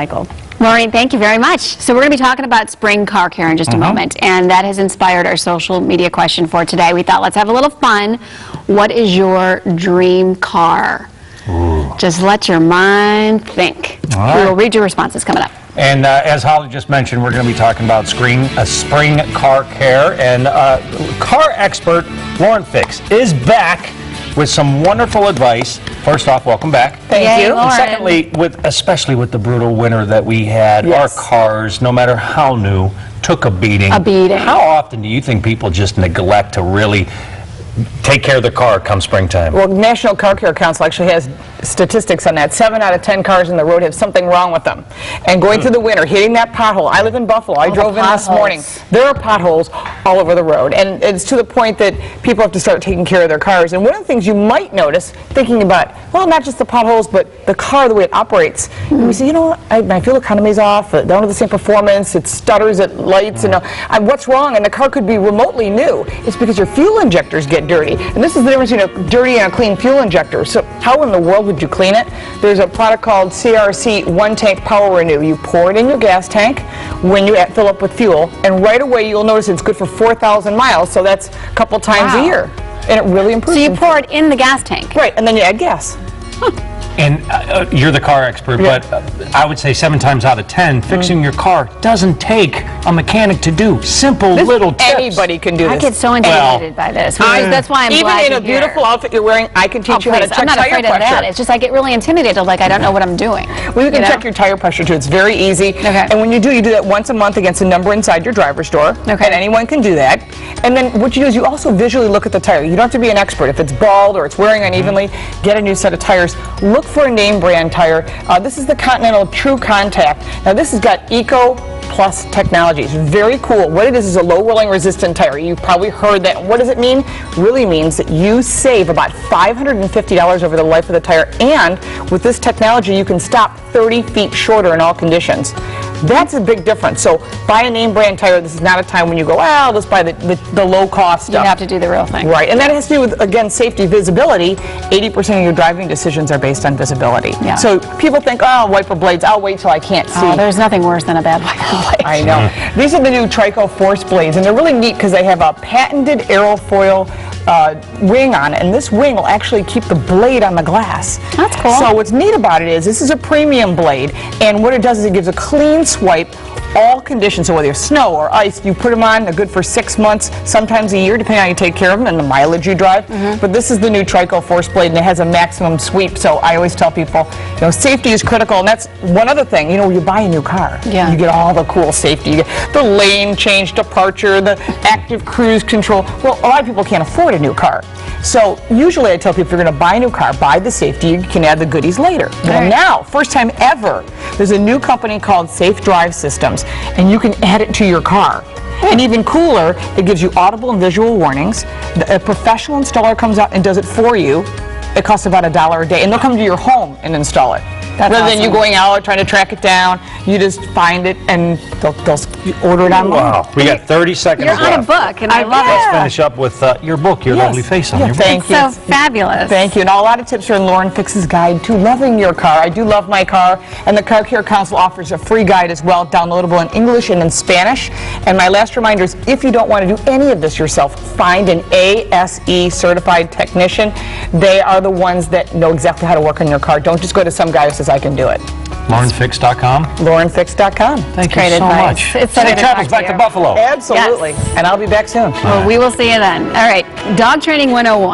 Michael. Maureen, thank you very much. So we're going to be talking about spring car care in just a moment, and that has inspired our social media question for today. We thought, let's have a little fun. What is your dream car? Ooh. Just let your mind think. All right. We will read your responses coming up. And as Holly just mentioned, we're going to be talking about spring car care, and car expert Lauren Fix is back with some wonderful advice. First off, welcome back. Thank you. And secondly, especially with the brutal winter that we had, our cars, no matter how new, took a beating. How often do you think people just neglect to really take care of their car come springtime? Well, National Car Care Council actually has statistics on that. 7 out of 10 cars on the road have something wrong with them. And going through the winter, hitting that pothole. I live in Buffalo. I drove in this morning. There are potholes all over the road. And it's to the point that people have to start taking care of their cars. And one of the things you might notice, thinking about, well, not just the potholes, but the car, the way it operates. And we say, you know what, my fuel economy's off. They don't have the same performance. It stutters at lights. And what's wrong? And the car could be remotely new. It's because your fuel injectors get dirty. And this is the difference between a dirty and a clean fuel injector. So how in the world would you clean it? There's a product called CRC One Tank Power Renew. You pour it in your gas tank when you fill up with fuel, and right away you'll notice it's good for 4,000 miles, so that's a couple times a year. And it really improves. So you pour it in the gas tank? Right, and then you add gas. And you're the car expert, but I would say 7 times out of 10, fixing your car doesn't take a mechanic to do. Simple little tips. Anybody can do this. I get so intimidated by this. That's why I'm glad even in a beautiful outfit you're wearing, I can teach you how to check tire pressure. I'm not afraid of that. It's just I get really intimidated, like I don't know what I'm doing. Well, you can check your tire pressure too. It's very easy. And when you do that once a month against a number inside your driver's door. And anyone can do that. And then what you do is you also visually look at the tire. You don't have to be an expert. If it's bald or it's wearing unevenly, get a new set of tires. Look for a name brand tire. This is the Continental True Contact. Now this has got Eco Plus technology. It's very cool. What it is a low rolling resistant tire. You've probably heard that. What does it mean? Really means that you save about $550 over the life of the tire, and with this technology you can stop 30 feet shorter in all conditions. That's a big difference. So buy a name brand tire. This is not a time when you go, well, let's buy the low cost stuff. You have to do the real thing. Right, and that has to do with, again, safety, visibility. 80% of your driving decisions are based on visibility. So people think, oh, wiper blades, I'll wait till I can't see. Oh, there's nothing worse than a bad wiper blade. I know. These are the new Trico Force blades, and they're really neat because they have a patented aerofoil wing on it, and this wing will actually keep the blade on the glass. That's cool. So what's neat about it is this is a premium blade, and what it does is it gives a clean swipe all conditions. So whether you're snow or ice, you put them on, they're good for 6 months, sometimes a year, depending on how you take care of them and the mileage you drive. But this is the new Trico Force blade, and it has a maximum sweep. So I always tell people, safety is critical, and that's one other thing. When you buy a new car, you get all the cool safety. You get the lane change departure, the active cruise control. Well, a lot of people can't afford a new car. So usually I tell people, if you're going to buy a new car, buy the safety. You can add the goodies later. Well, now, first time ever, there's a new company called Safe Drive Systems, and you can add it to your car. And even cooler, it gives you audible and visual warnings. A professional installer comes out and does it for you. It costs about $1 a day, and they'll come to your home and install it. Rather than you going out trying to track it down, you just find it and they'll order it online. Wow, we got 30 seconds left. You're on a book, and I love it. Let's finish up with your book, your lovely face on your book. Thank you. So fabulous. Thank you. And a lot of tips are in Lauren Fix's guide to loving your car. I do love my car, and the Car Care Council offers a free guide as well, downloadable in English and in Spanish. And my last reminder is, if you don't want to do any of this yourself, find an ASE certified technician. They are the ones that know exactly how to work on your car. Don't just go to some guy who says, I can do it. LaurenFix.com. LaurenFix.com. Thank you so much. It's Safe travels back to Buffalo. Absolutely. And I'll be back soon. Well, we will see you then. All right, Dog Training 101.